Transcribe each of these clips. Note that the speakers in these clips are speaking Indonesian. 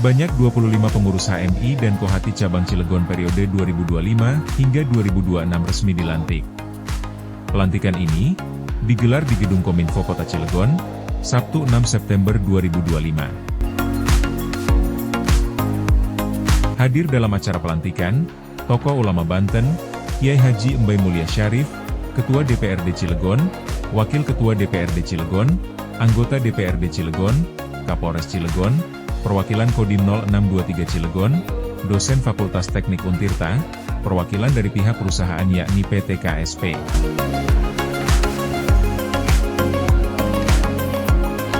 Sebanyak 25 pengurus HMI dan Kohati Cabang Cilegon periode 2025 hingga 2026 resmi dilantik. Pelantikan ini digelar di Gedung Kominfo Kota Cilegon, Sabtu 6 September 2025. Hadir dalam acara pelantikan, tokoh ulama Banten, Kiai Haji Embai Mulia Syarif, Ketua DPRD Cilegon, Wakil Ketua DPRD Cilegon, Anggota DPRD Cilegon, Kapolres Cilegon, Perwakilan Kodim 0623 Cilegon, dosen Fakultas Teknik Untirta, perwakilan dari pihak perusahaan yakni PT KSP.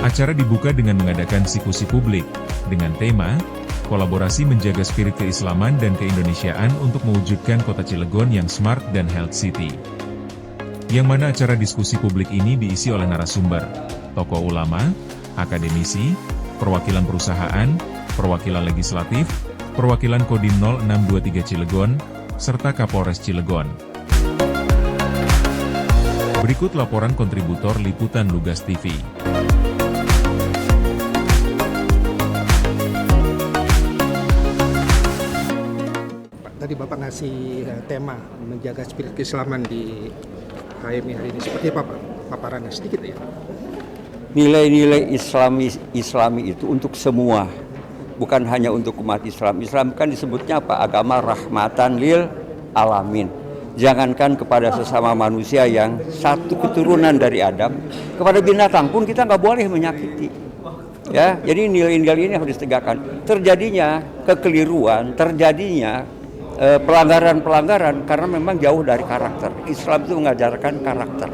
Acara dibuka dengan mengadakan diskusi publik, dengan tema, kolaborasi menjaga spirit keislaman dan keindonesiaan untuk mewujudkan kota Cilegon yang smart dan health city. Yang mana acara diskusi publik ini diisi oleh narasumber, tokoh ulama, akademisi, perwakilan perusahaan, perwakilan legislatif, perwakilan Kodim 0623 Cilegon, serta Kapolres Cilegon. Berikut laporan kontributor Liputan Lugas TV. Tadi Bapak ngasih tema menjaga spirit keislaman di HMI hari ini. Seperti apa Pak? Paparannya sedikit ya. Nilai-nilai Islami itu untuk semua, bukan hanya untuk umat Islam. Islam kan disebutnya apa? Agama rahmatan lil alamin. Jangankan kepada sesama manusia yang satu keturunan dari Adam, kepada binatang pun kita nggak boleh menyakiti. Ya, jadi nilai-nilai ini harus ditegakkan. Terjadinya kekeliruan, terjadinya pelanggaran-pelanggaran karena memang jauh dari karakter. Islam itu mengajarkan karakter.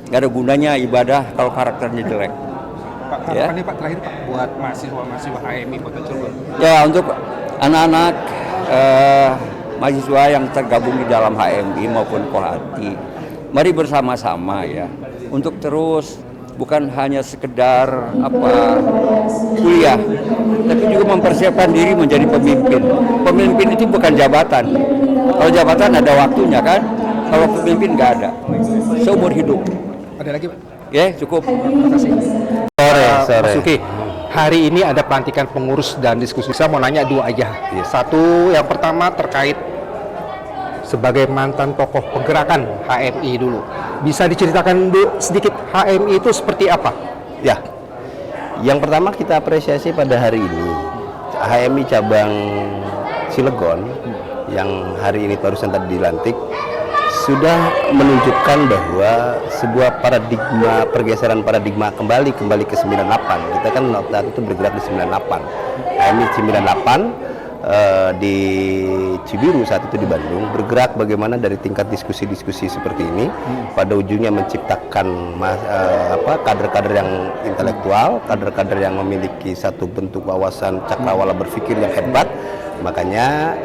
Gak ada gunanya ibadah kalau karakternya jelek. Pak, harapannya Pak terakhir Pak buat mahasiswa HMI Kota Cilegon. Ya, untuk anak-anak mahasiswa yang tergabung di dalam HMI maupun Kohati, mari bersama-sama ya untuk terus bukan hanya sekedar kuliah, tapi juga mempersiapkan diri menjadi pemimpin. Pemimpin itu bukan jabatan. Kalau jabatan ada waktunya kan, kalau pemimpin nggak ada. Seumur hidup. Ada lagi Pak? Ya, cukup. Terima kasih. Sore. Mas Yuki, hari ini ada pelantikan pengurus dan diskusi. Saya mau nanya dua aja. Iya. Satu, yang pertama terkait sebagai mantan tokoh pergerakan HMI dulu. Bisa diceritakan sedikit HMI itu seperti apa? Ya, yang pertama kita apresiasi pada hari ini HMI cabang Cilegon yang hari ini barusan tadi dilantik sudah menunjukkan bahwa sebuah pergeseran paradigma kembali ke 98. Kita kan waktu itu bergerak di 98. HMI 98 di Cibiru saat itu di Bandung bergerak bagaimana dari tingkat diskusi-diskusi seperti ini pada ujungnya menciptakan kader-kader yang intelektual, kader-kader yang memiliki satu bentuk wawasan cakrawala berpikir yang hebat. Makanya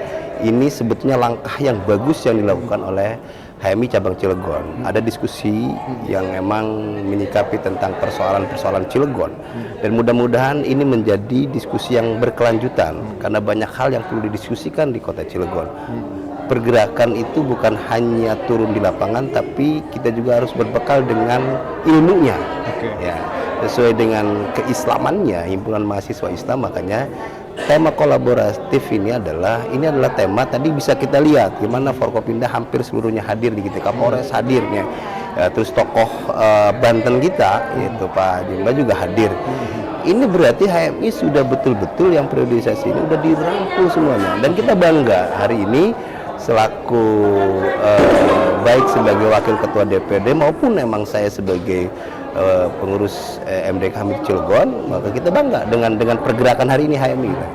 ini sebetulnya langkah yang bagus yang dilakukan oleh HMI cabang Cilegon. Ada diskusi yang memang menyikapi tentang persoalan-persoalan Cilegon. Dan mudah-mudahan ini menjadi diskusi yang berkelanjutan karena banyak hal yang perlu didiskusikan di kota Cilegon. Pergerakan itu bukan hanya turun di lapangan, tapi kita juga harus berbekal dengan ilmunya. Ya, sesuai dengan keislamannya, himpunan mahasiswa Islam. Makanya tema kolaboratif ini adalah tema tadi bisa kita lihat gimana Forkopimda hampir seluruhnya hadir di kita, Kapolres hadirnya, terus tokoh Banten kita yaitu Pak Jimba juga hadir. Ini berarti HMI sudah betul-betul yang periodisasi ini udah dirangkul semuanya, dan kita bangga hari ini selaku baik sebagai wakil ketua DPRD maupun memang saya sebagai pengurus MDK HMI Cilegon, maka kita bangga dengan pergerakan hari ini HMI. Pak,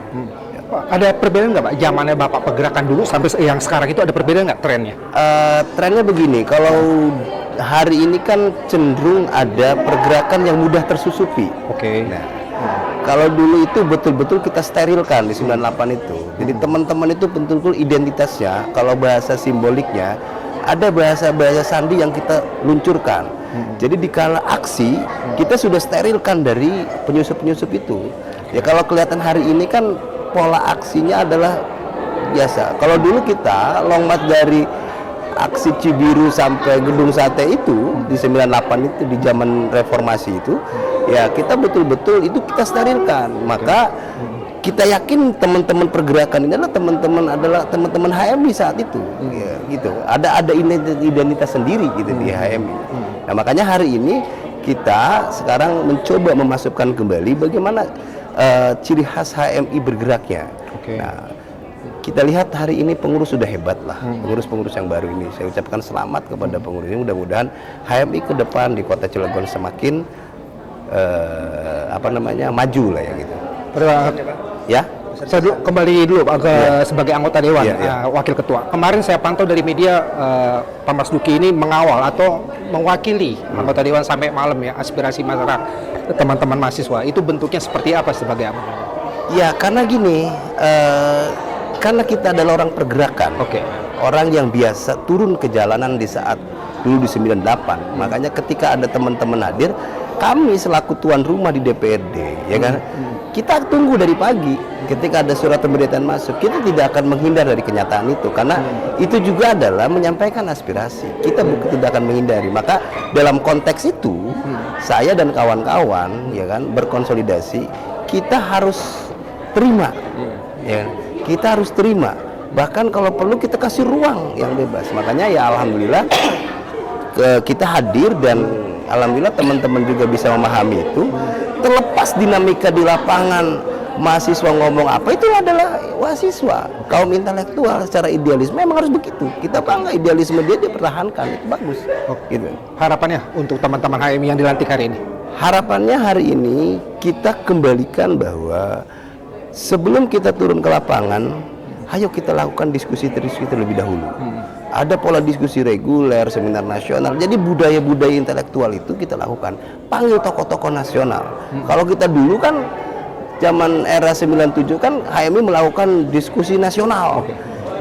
ada perbedaan nggak Pak? Zamannya Bapak pergerakan dulu sampai yang sekarang itu ada perbedaan nggak trennya? Trennya begini, kalau hari ini kan cenderung ada pergerakan yang mudah tersusupi. Oke. Nah, kalau dulu itu betul-betul kita sterilkan di 98 itu. Jadi teman-teman itu betul-betul identitasnya, kalau bahasa simboliknya, ada bahasa-bahasa sandi yang kita luncurkan. Jadi di kala aksi kita sudah sterilkan dari penyusup-penyusup itu. Ya kalau kelihatan hari ini kan pola aksinya adalah biasa. Kalau dulu kita long march dari aksi Cibiru sampai Gedung Sate itu di 98 itu di zaman reformasi itu, ya kita betul-betul itu kita sterilkan. Maka kita yakin teman-teman pergerakan ini adalah teman-teman HMI saat itu, ya, gitu. Ada identitas sendiri gitu di HMI. Nah makanya hari ini kita sekarang mencoba memasukkan kembali bagaimana ciri khas HMI bergeraknya. Nah, kita lihat hari ini pengurus sudah hebat lah, pengurus-pengurus yang baru ini. Saya ucapkan selamat kepada pengurus ini. Mudah-mudahan HMI ke depan di Kota Cilegon semakin maju lah ya gitu. Ya. Saya kembali dulu sebagai anggota dewan, wakil ketua. Kemarin saya pantau dari media Pak Mas Duki ini mengawal atau mewakili anggota dewan sampai malam ya, aspirasi masyarakat teman-teman mahasiswa. Itu bentuknya seperti apa sebagai apa? Ya karena gini, karena kita adalah orang pergerakan, orang yang biasa turun ke jalanan di saat dulu di 98. Makanya ketika ada teman-teman hadir, kami selaku tuan rumah di DPRD, ya kan, kita tunggu dari pagi. Ketika ada surat pemberitaan masuk, kita tidak akan menghindar dari kenyataan itu, karena itu juga adalah menyampaikan aspirasi. Kita tidak akan menghindari. Maka dalam konteks itu, saya dan kawan-kawan, ya kan, berkonsolidasi. Kita harus terima, ya. Kita harus terima. Bahkan kalau perlu kita kasih ruang yang bebas. Makanya ya alhamdulillah kita hadir dan alhamdulillah teman-teman juga bisa memahami itu. Terlepas dinamika di lapangan, mahasiswa ngomong apa, itu adalah mahasiswa, kaum intelektual secara idealisme memang harus begitu. Kita bangga idealisme dia pertahankan, itu bagus. Gitu. Harapannya untuk teman-teman HMI yang dilantik hari ini? Harapannya hari ini kita kembalikan bahwa sebelum kita turun ke lapangan, ayo kita lakukan diskusi terlebih dahulu. Ada pola diskusi reguler, seminar nasional. Jadi budaya-budaya intelektual itu kita lakukan. Panggil tokoh-tokoh nasional. Kalau kita dulu kan zaman era 97 kan HMI melakukan diskusi nasional.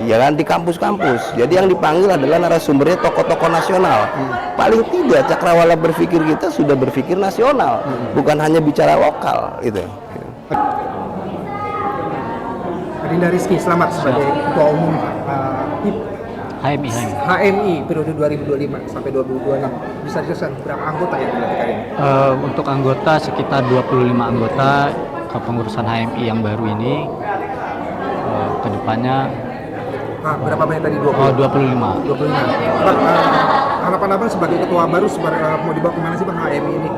Ya kan, di kampus-kampus. Jadi yang dipanggil adalah narasumbernya tokoh-tokoh nasional. Paling tidak cakrawala berpikir kita sudah berpikir nasional, bukan hanya bicara lokal gitu. Adinda Rizky, selamat sebagai Ketua Umum HMI periode 2025 sampai 2026. Bisa dijelaskan berapa anggota yang dilantik hari ini? Untuk anggota sekitar 25 anggota kepengurusan HMI yang baru ini. Kedepannya berapa banyak tadi? 25. Bang, harapan abang sebagai ketua baru mau dibawa kemana sih Bang HMI ini?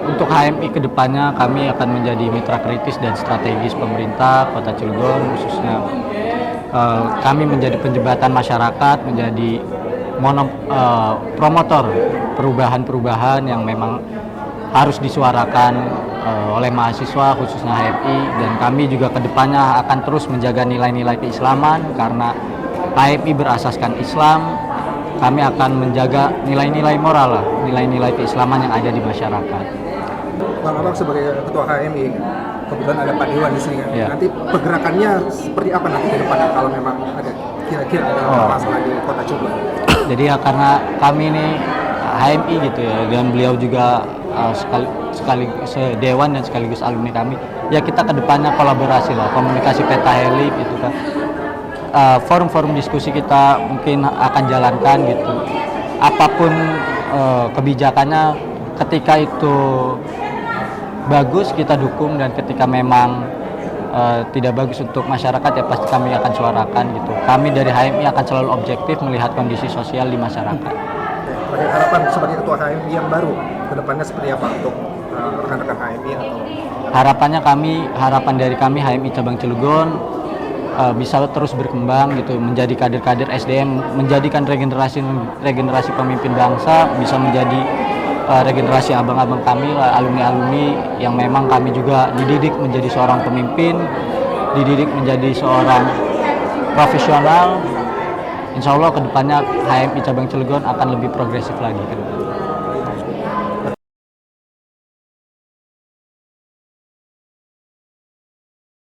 Untuk HMI kedepannya kami akan menjadi mitra kritis dan strategis pemerintah Kota Cilegon, khususnya kami menjadi penjembatan masyarakat, menjadi promotor perubahan-perubahan yang memang harus disuarakan oleh mahasiswa khususnya HMI, dan kami juga kedepannya akan terus menjaga nilai-nilai keislaman karena HMI berasaskan Islam. Kami akan menjaga nilai-nilai moral, nilai-nilai keislaman yang ada di masyarakat. Bang, abang sebagai ketua HMI, kebetulan ada Pak Dewan di sini kan. Ya. Nanti pergerakannya seperti apa nanti ke depannya kalau memang ada kira-kira ada masalah di Kota Cilegon? Jadi ya karena kami ini HMI gitu ya, dan beliau juga sekaligus dewan dan sekaligus alumni kami, ya kita kedepannya kolaborasi lah, komunikasi pentahelix gitu kan. Forum-forum diskusi kita mungkin akan jalankan gitu. Apapun kebijakannya, ketika itu bagus kita dukung, dan ketika memang tidak bagus untuk masyarakat ya pasti kami akan suarakan gitu. Kami dari HMI akan selalu objektif melihat kondisi sosial di masyarakat. Sebagai harapan sebagai ketua HMI yang baru, kedepannya seperti apa untuk rekan-rekan HMI atau? Harapan dari kami HMI Cabang Cilegon bisa terus berkembang gitu, menjadi kader-kader SDM, menjadikan regenerasi pemimpin bangsa, bisa menjadi regenerasi abang-abang kami, alumni-alumni yang memang kami juga dididik menjadi seorang pemimpin, dididik menjadi seorang profesional. Insya Allah kedepannya HMI Cabang Cilegon akan lebih progresif lagi.